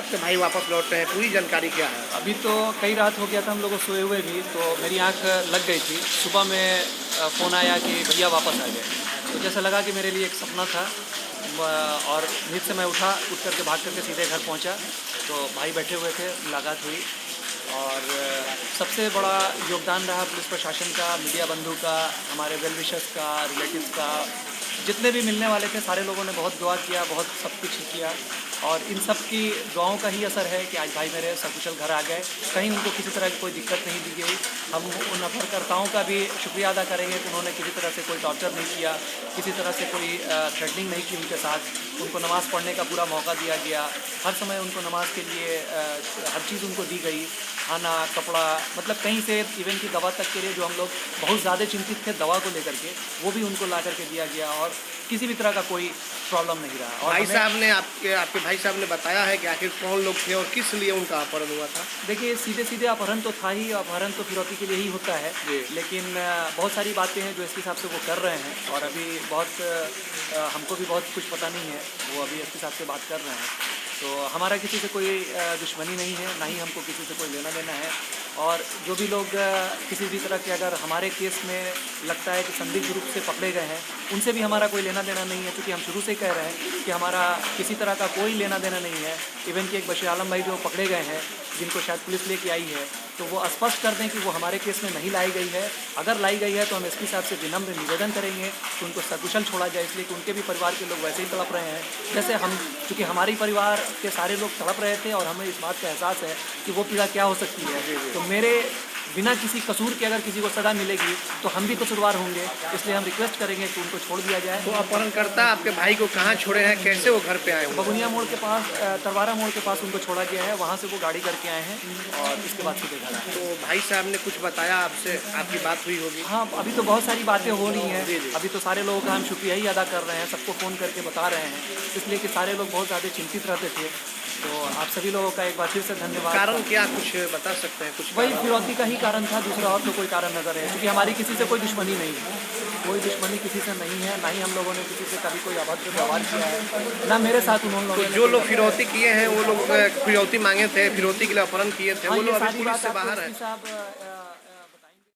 आपके भाई वापस लौट रहे हैं, पूरी जानकारी क्या है? अभी तो कई रात हो गया था हम लोग को सोए हुए भी, तो मेरी आंख लग गई थी। सुबह में फ़ोन आया कि भैया वापस आ गए। तो जैसा लगा कि मेरे लिए एक सपना था। और नींद से मैं उठ करके भाग करके सीधे घर पहुंचा, तो भाई बैठे हुए थे, मुलाकात हुई। और सबसे बड़ा योगदान रहा पुलिस प्रशासन का, मीडिया बंधु का, हमारे वेल विशर्स का, रिलेटिव्स का, जितने भी मिलने वाले थे सारे लोगों ने बहुत दुआ किया, बहुत सब कुछ किया। और इन सब की दुआओं का ही असर है कि आज भाई मेरे सकुशल घर आ गए। कहीं उनको किसी तरह की कोई दिक्कत नहीं दी गई। हम उन अपहरणकर्ताओं का भी शुक्रिया अदा करेंगे कि उन्होंने किसी तरह से कोई टॉर्चर नहीं किया, किसी तरह से कोई थ्रेटनिंग नहीं की उनके साथ। उनको नमाज़ पढ़ने का पूरा मौका दिया गया, हर समय उनको नमाज के लिए हर चीज़ उनको दी गई, खाना, कपड़ा, मतलब कहीं से इवन की दवा तक के लिए जो हम लोग बहुत ज़्यादा चिंतित थे दवा को लेकर के, वो भी उनको ला करके दिया गया। और किसी भी तरह का कोई प्रॉब्लम नहीं रहा। और भाई साहब ने आपके भाई साहब ने बताया है कि आखिर कौन लोग थे और किस लिए उनका अपहरण हुआ था? देखिए, सीधे सीधे अपहरण तो था ही, अपहरण तो फिरौती के लिए ही होता है। लेकिन बहुत सारी बातें हैं जो इसके हिसाब से वो कर रहे हैं, और अभी हमको भी बहुत कुछ पता नहीं है। वो अभी इसके साथ से बात कर रहे हैं। तो हमारा किसी से कोई दुश्मनी नहीं है, ना ही हमको किसी से कोई लेना देना है। और जो भी लोग किसी भी तरह के अगर हमारे केस में लगता है कि संदिग्ध रूप से पकड़े गए हैं, उनसे भी हमारा कोई लेना देना नहीं है, क्योंकि हम शुरू से कह रहे हैं कि हमारा किसी तरह का कोई लेना देना नहीं है। इवन कि एक बशीर आलम भाई जो पकड़े गए हैं, जिनको शायद पुलिस लेके आई है, तो वो स्पष्ट कर दें कि वो हमारे केस में नहीं लाई गई है। अगर लाई गई है तो हम एसपी साहब से विनम्र निवेदन करेंगे कि उनको सकुशल छोड़ा जाए, इसलिए कि उनके भी परिवार के लोग वैसे ही तड़प रहे हैं जैसे हम। क्योंकि हमारे परिवार के सारे लोग तड़प रहे थे और हमें इस बात का एहसास है कि वो पीड़ा क्या हो सकती है। तो मेरे बिना किसी कसूर के अगर किसी को सज़ा मिलेगी तो हम भी कसूरवार होंगे, इसलिए हम रिक्वेस्ट करेंगे कि उनको छोड़ दिया जाए। तो अपहरणकर्ता आपके भाई को कहाँ छोड़े हैं, कैसे वो घर पे आए हैं? बगुनिया मोड़ के पास, तरवारा मोड़ के पास उनको छोड़ा गया है। वहाँ से वो गाड़ी करके आए हैं और इसके बाद सीधे घर आए। तो भाई साहब ने कुछ बताया आपसे, आपकी बात हुई होगी? हाँ, अभी तो बहुत सारी बातें हो रही हैं। अभी तो सारे लोगों का हम शुक्रिया ही अदा कर रहे हैं, सबको फ़ोन करके बता रहे हैं, इसलिए कि सारे लोग बहुत ज़्यादा चिंतित रहते थे। तो आप सभी लोगों का एक बार फिर से धन्यवाद। कारण क्या, कुछ बता सकते हैं? कुछ वही फिरौती का ही कारण था, दूसरा और तो कोई कारण नजर है, क्योंकि हमारी किसी से कोई दुश्मनी नहीं है। कोई दुश्मनी किसी से नहीं है, ना ही हम लोगों ने किसी से कभी कोई अभद्र व्यवहार किया है, ना मेरे साथ उन्होंने लोगों ने। जो लोग फिरौती किए हैं वो लोग फिरौती मांगे थे, फिरौती के लिए अपहरण किए थे, वो लोग अभी पुलिस से बाहर है। साहब